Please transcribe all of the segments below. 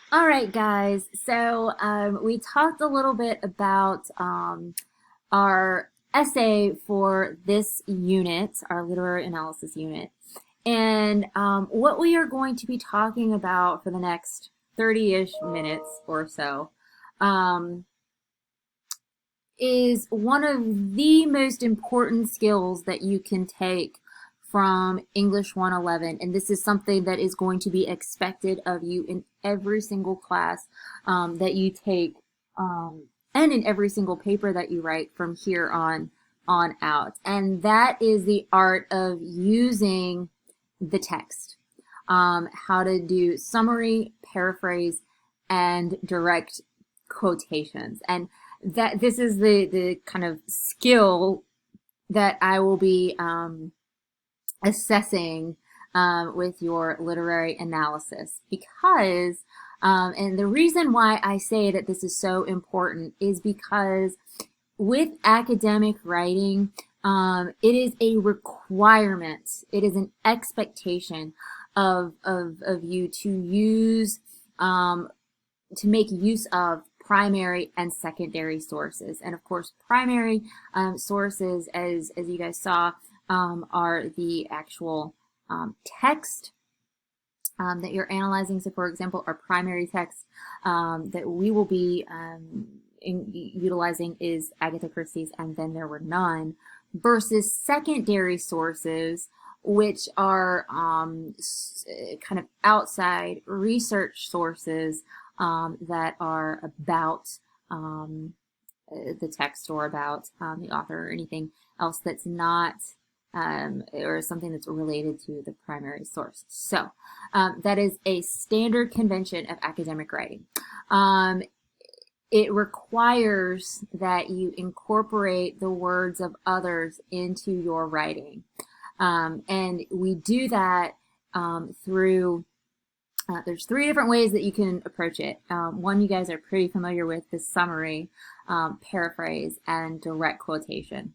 All right, guys. So we talked a little bit about our essay for this unit, our literary analysis unit, and what we are going to be talking about for the next 30-ish minutes or so um, is one of the most important skills that you can take from English 111. And this is something that is going to be expected of you in every single class that you take and in every single paper that you write from here on out. And that is the art of using the text. How to do summary, paraphrase, and direct quotations. And that this is the kind of skill that I will be assessing with your literary analysis because and the reason why I say that this is so important is because with academic writing, it is a requirement, it is an expectation of you to use to make use of primary and secondary sources. And of course, primary sources, as you guys saw, are the actual text that you're analyzing. So for example, our primary text that we will be utilizing is Agatha Christie's And Then There Were None, versus secondary sources, which are kind of outside research sources that are about the text or about the author or anything else that's not or something that's related to the primary source. So that is a standard convention of academic writing. It requires that you incorporate the words of others into your writing. And we do that through there's three different ways that you can approach it. One you guys are pretty familiar with, the summary, paraphrase, and direct quotation.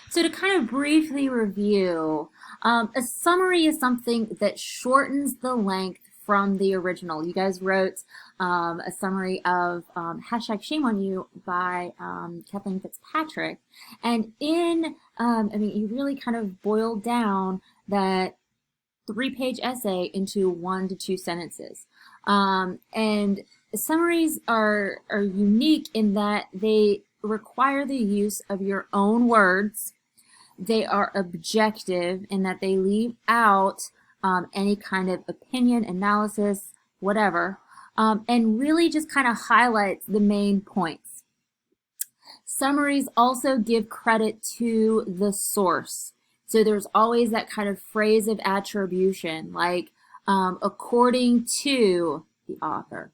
So to kind of briefly review, a summary is something that shortens the length from the original. You guys wrote a summary of #ShameOnYou by Kathleen Fitzpatrick. And in, I mean, you really kind of boiled down that 3-page essay into 1 to 2 sentences. And summaries are unique in that they require the use of your own words. They are objective in that they leave out any kind of opinion, analysis, whatever, and really just kind of highlights the main points. Summaries also give credit to the source. So there's always that kind of phrase of attribution, like according to the author.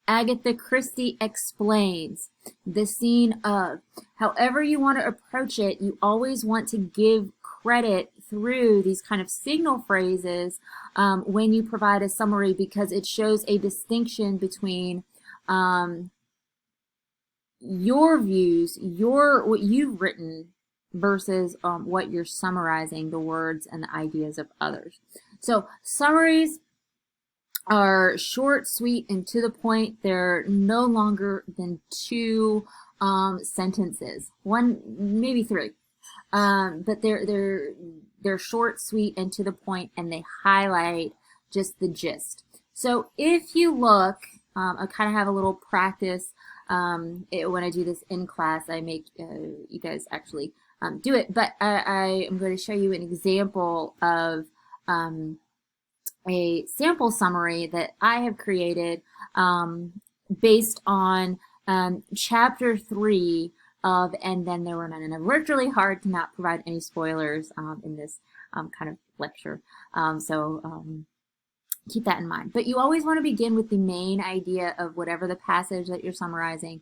Agatha Christie explains, the scene of. However you want to approach it, you always want to give credit through these kind of signal phrases when you provide a summary, because it shows a distinction between your views, what you've written, versus what you're summarizing, the words and the ideas of others. So summaries are short, sweet, and to the point. They're no longer than 2 sentences, 1, maybe 3, but they're short, sweet, and to the point, and they highlight just the gist. So if you look, I kind of have a little practice when I do this in class. I make you guys actually do it, but I am going to show you an example of a sample summary that I have created based on chapter 3 of And Then There Were None. And I've worked really hard to not provide any spoilers in this kind of lecture. So keep that in mind. But you always want to begin with the main idea of whatever the passage that you're summarizing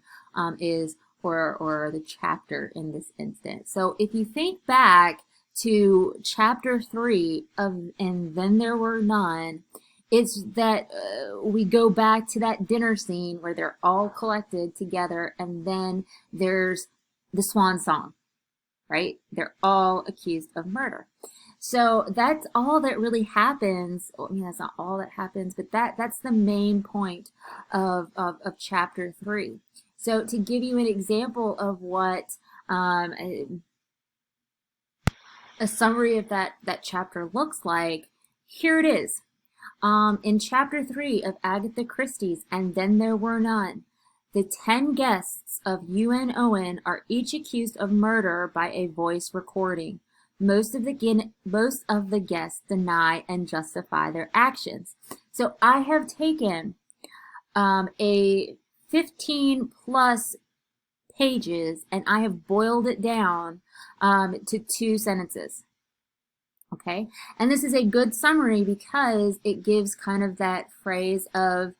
is, or the chapter in this instance. So if you think back to chapter 3 of And Then There Were None, it's that we go back to that dinner scene where they're all collected together, and then there's the swan song, right? They're all accused of murder. So that's all that really happens. I mean, that's not all that happens, but that's the main point of chapter 3. So to give you an example of what a summary of that chapter looks like, here it is. In chapter 3 of Agatha Christie's And Then There Were None, the 10 guests of UN Owen are each accused of murder by a voice recording. Most of the guests deny and justify their actions. So I have taken a 15 plus pages and I have boiled it down to 2 sentences. Okay, and this is a good summary because it gives kind of that phrase of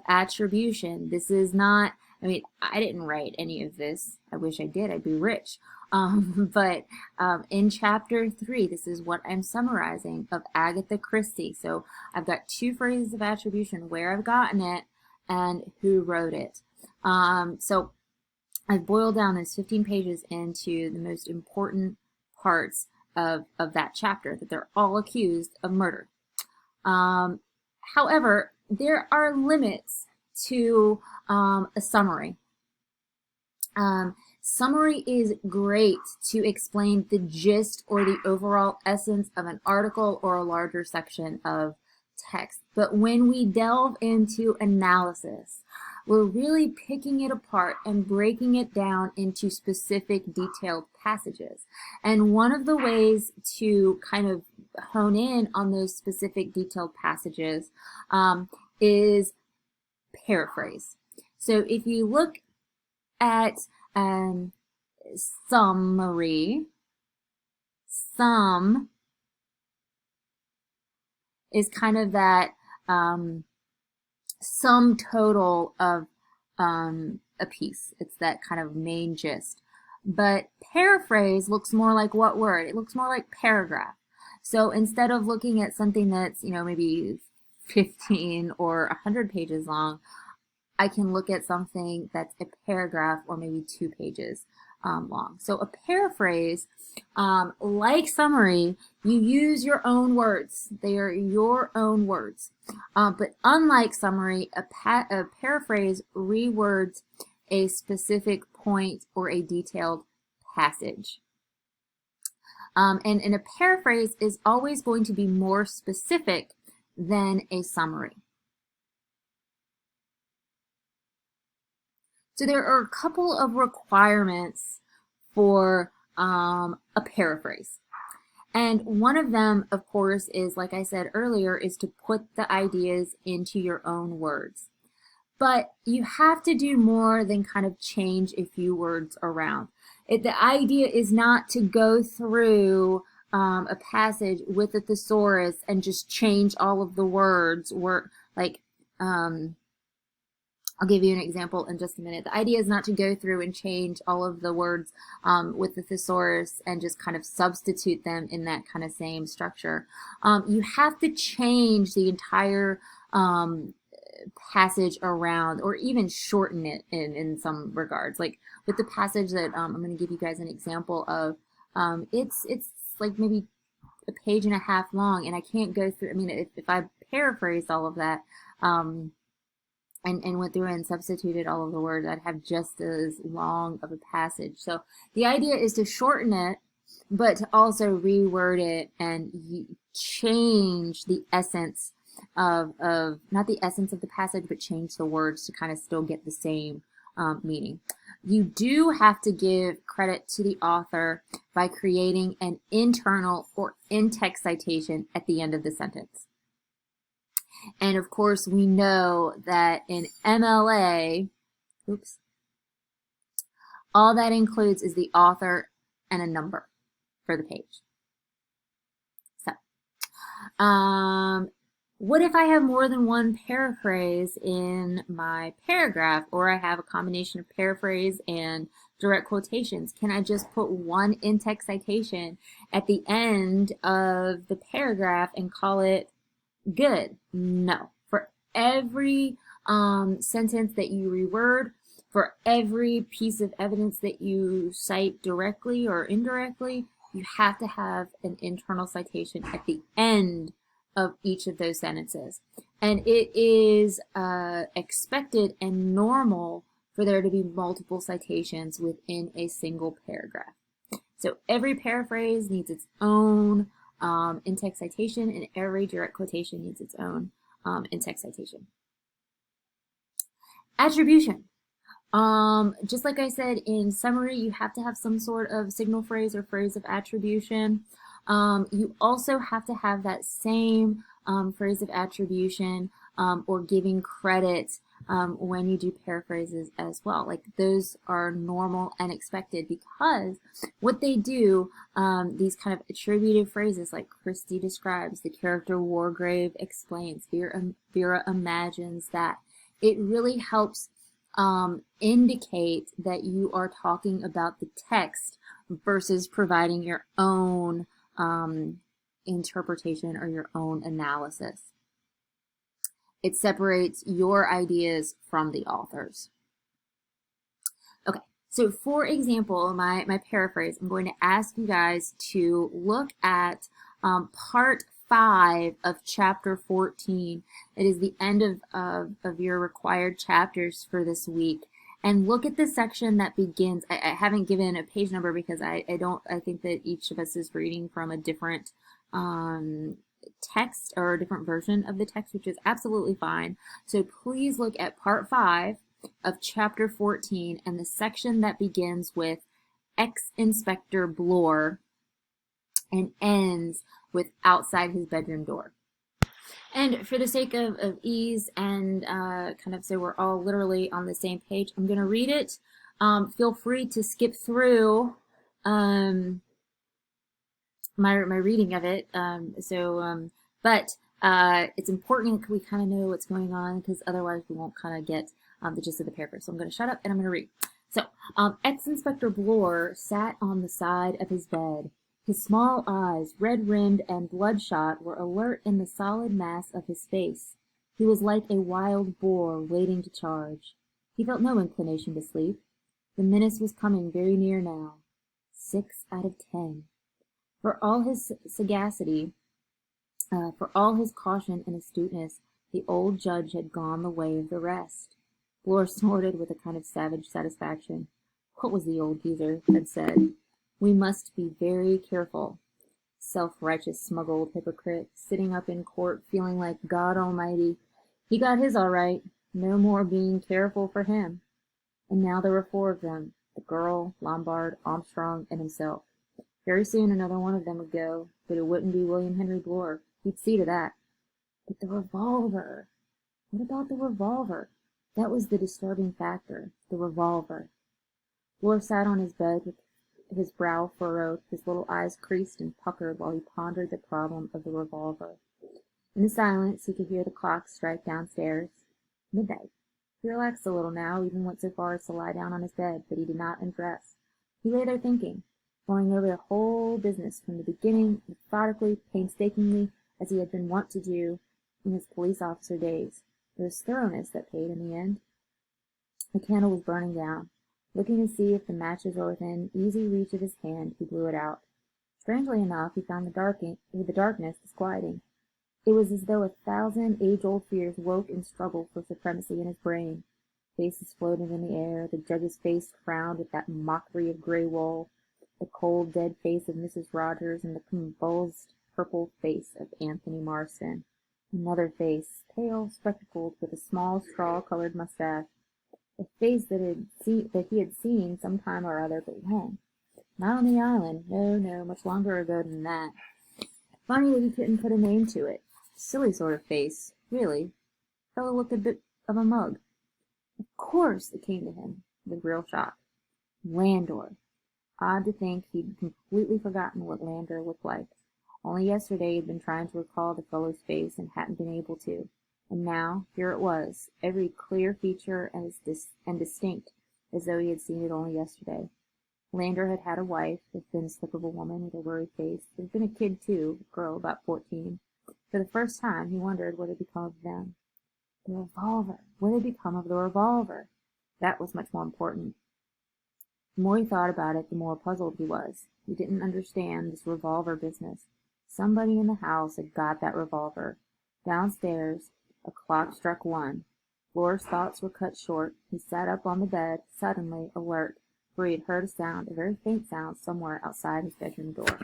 attribution. This is not, I mean, I didn't write any of this. I wish I did, I'd be rich. But in chapter 3, this is what I'm summarizing of Agatha Christie. So I've got 2 phrases of attribution, where I've gotten it and who wrote it. So I've boiled down those 15 pages into the most important parts of that chapter, that they're all accused of murder. However, there are limits to a summary. Summary is great to explain the gist or the overall essence of an article or a larger section of text. But when we delve into analysis, we're really picking it apart and breaking it down into specific detailed passages. And one of the ways to kind of hone in on those specific detailed passages is paraphrase. So if you look at summary, sum is kind of that sum total of a piece. It's that kind of main gist. But paraphrase looks more like what word? It looks more like paragraph. So instead of looking at something that's, maybe 15 or 100 pages long, I can look at something that's a paragraph or maybe 2 pages long. So a paraphrase, like summary, you use your own words. They are your own words. But unlike summary, a paraphrase rewords a specific point or a detailed passage. And a paraphrase is always going to be more specific than a summary. So there are a couple of requirements for a paraphrase. And one of them, of course, is, like I said earlier, is to put the ideas into your own words. But you have to do more than kind of change a few words around. The idea is not to go through a passage with a thesaurus and just change all of the words, I'll give you an example in just a minute. The idea is not to go through and change all of the words with the thesaurus and just kind of substitute them in that kind of same structure. You have to change the entire passage around, or even shorten it in some regards. Like with the passage that I'm going to give you guys an example of, it's like maybe a page and a half long, and I can't go through, I mean, if I paraphrased all of that, and went through and substituted all of the words, I'd have just as long of a passage. So the idea is to shorten it, but to also reword it and change the essence of not the essence of the passage, but change the words to kind of still get the same meaning. You do have to give credit to the author by creating an internal or in-text citation at the end of the sentence. And of course, we know that in MLA, all that includes is the author and a number for the page. So, what if I have more than one paraphrase in my paragraph, or I have a combination of paraphrase and direct quotations? Can I just put one in-text citation at the end of the paragraph and call it good? No. For every sentence that you reword, for every piece of evidence that you cite directly or indirectly, you have to have an internal citation at the end of each of those sentences. And it is expected and normal for there to be multiple citations within a single paragraph. So every paraphrase needs its own in-text citation, and every direct quotation needs its own in-text citation. Attribution. Just like I said in summary, you have to have some sort of signal phrase or phrase of attribution. You also have to have that same phrase of attribution or giving credit when you do paraphrases as well. Like those are normal and expected, because what they do, these kind of attributed phrases like Christy describes, the character Wargrave explains, Vera imagines that, it really helps indicate that you are talking about the text versus providing your own interpretation or your own analysis. It separates your ideas from the author's. Okay, so for example, my paraphrase, I'm going to ask you guys to look at part 5 of chapter 14. It is the end of your required chapters for this week. And look at the section that begins. I haven't given a page number because I think that each of us is reading from a different text or a different version of the text, which is absolutely fine. So please look at part 5 of chapter 14 and the section that begins with ex-Inspector Bloor and ends with outside his bedroom door. And for the sake of ease and kind of so we're all literally on the same page, I'm going to read it. Feel free to skip through my reading of it. But it's important that we kind of know what's going on, because otherwise we won't kind of get the gist of the paragraph. So I'm going to shut up and I'm going to read. So, ex-Inspector Bloor sat on the side of his bed. His small eyes, red-rimmed and bloodshot, were alert in the solid mass of his face. He was like a wild boar waiting to charge. He felt no inclination to sleep. The menace was coming very near now. 6 out of 10. For all his sagacity, for all his caution and astuteness, the old judge had gone the way of the rest. Bloor snorted with a kind of savage satisfaction. What was the old geezer had said? We must be very careful. Self-righteous, smuggled hypocrite, sitting up in court, feeling like God Almighty. He got his all right. No more being careful for him. And now there were 4 of them, the girl, Lombard, Armstrong, and himself. Very soon another one of them would go, but it wouldn't be William Henry Bloor. He'd see to that. But the revolver. What about the revolver? That was the disturbing factor, the revolver. Bloor sat on his bed with his brow furrowed, his little eyes creased and puckered while he pondered the problem of the revolver. In the silence he could hear the clock strike downstairs. Midnight. He relaxed a little now, even went so far as to lie down on his bed, but he did not undress. He lay there thinking, going over the whole business from the beginning, methodically, painstakingly, as he had been wont to do in his police officer days. There was thoroughness that paid in the end. The candle was burning down. Looking to see if the matches were within easy reach of his hand, he blew it out. Strangely enough, he found the darkness disquieting. It was as though 1,000 age-old fears woke and struggled for supremacy in his brain. Faces floated in the air. The judge's face frowned with that mockery of gray wool, the cold, dead face of Mrs. Rogers, and the convulsed purple face of Anthony Marston. Another face, pale, spectacled, with a small straw-colored mustache. A face that he had seen some time or other, but when? Not on the island. No, much longer ago than that. Funny that he couldn't put a name to it. Silly sort of face, really. Fellow looked a bit of a mug. Of course, it came to him, with real shock. Landor. Odd to think he'd completely forgotten what Landor looked like. Only yesterday he'd been trying to recall the fellow's face and hadn't been able to. And now, here it was, every clear feature and distinct, as though he had seen it only yesterday. Landor had had a wife, a thin slip of a woman with a worried face. There had been a kid, too, a girl about 14. For the first time, he wondered what had become of them. The revolver. What had become of the revolver? That was much more important. The more he thought about it, the more puzzled he was. He didn't understand this revolver business. Somebody in the house had got that revolver. Downstairs, a clock struck 1. Floor's thoughts were cut short. He sat up on the bed, suddenly alert, for he had heard a sound, a very faint sound, somewhere outside his bedroom door.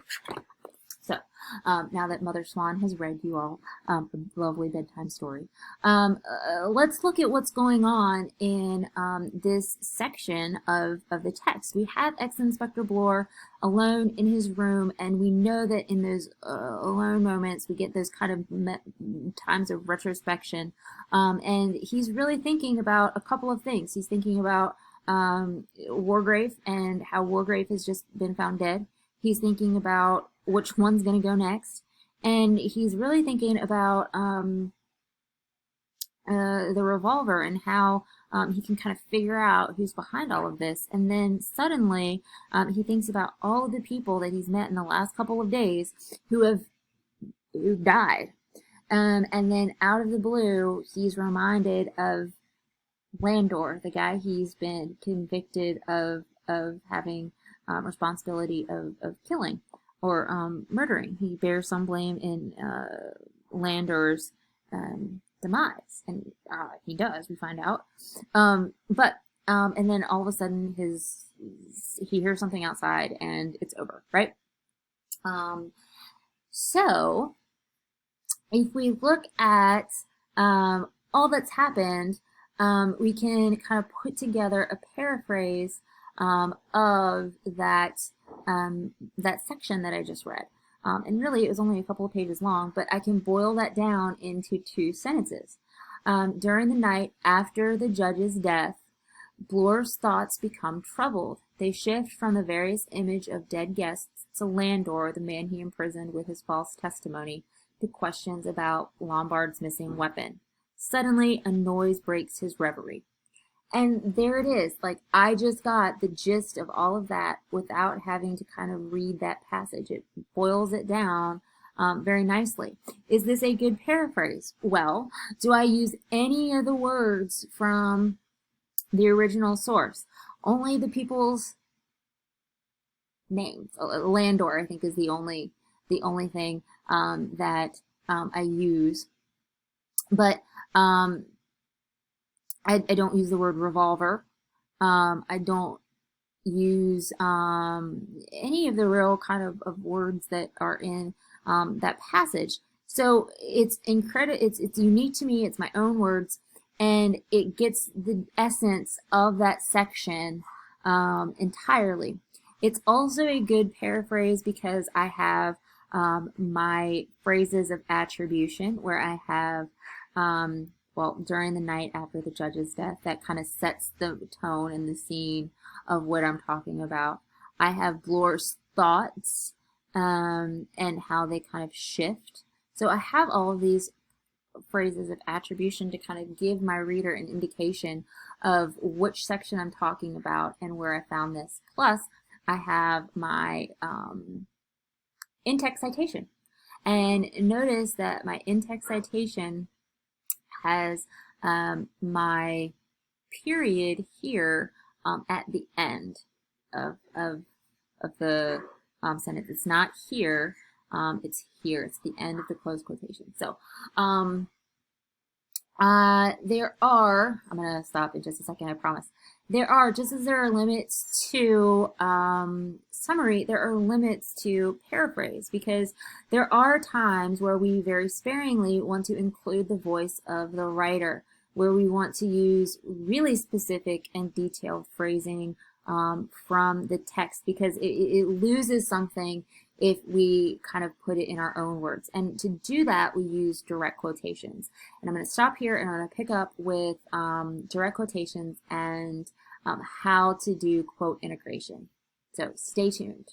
So, now that Mother Swan has read you all a lovely bedtime story, let's look at what's going on in this section of the text. We have ex-Inspector Bloor alone in his room, and we know that in those alone moments, we get those kind of times of retrospection, and he's really thinking about a couple of things. He's thinking about Wargrave and how Wargrave has just been found dead. He's thinking about which one's going to go next. And he's really thinking about the revolver and how he can kind of figure out who's behind all of this. And then suddenly he thinks about all of the people that he's met in the last couple of days who died. And then out of the blue, he's reminded of Landor, the guy he's been convicted of having responsibility of killing or murdering. He bears some blame in Landor's demise, and he does, we find out. And then all of a sudden he hears something outside and it's over, right? So if we look at all that's happened, we can kind of put together a paraphrase of that section that I just read. And really, it was only a couple of pages long, but I can boil that down into 2 sentences. During the night after the judge's death, Bloor's thoughts become troubled. They shift from the various image of dead guests to Landor, the man he imprisoned with his false testimony, to questions about Lombard's missing weapon. Suddenly, a noise breaks his reverie. And there it is. Like, I just got the gist of all of that without having to kind of read that passage. It boils it down very nicely. Is this a good paraphrase? Well, do I use any of the words from the original source? Only the people's names. Landor, I think, is the only thing that I use. But I don't use the word revolver. I don't use any of the real kind of words that are in that passage. So it's unique to me. It's my own words, and it gets the essence of that section entirely. It's also a good paraphrase because I have my phrases of attribution where I have during the night after the judge's death, that kind of sets the tone and the scene of what I'm talking about. I have Bloor's thoughts and how they kind of shift. So I have all of these phrases of attribution to kind of give my reader an indication of which section I'm talking about and where I found this. Plus, I have my in-text citation. And notice that my in-text citation has my period here at the end of the sentence. It's not here, it's here. It's the end of the closed quotation. So there are, I'm going to stop in just a second, I promise. There are, just as there are limits to summary, there are limits to paraphrase, because there are times where we very sparingly want to include the voice of the writer, where we want to use really specific and detailed phrasing from the text, because it loses something if we kind of put it in our own words. And to do that, we use direct quotations. And I'm going to stop here and I'm going to pick up with direct quotations and how to do quote integration. So stay tuned.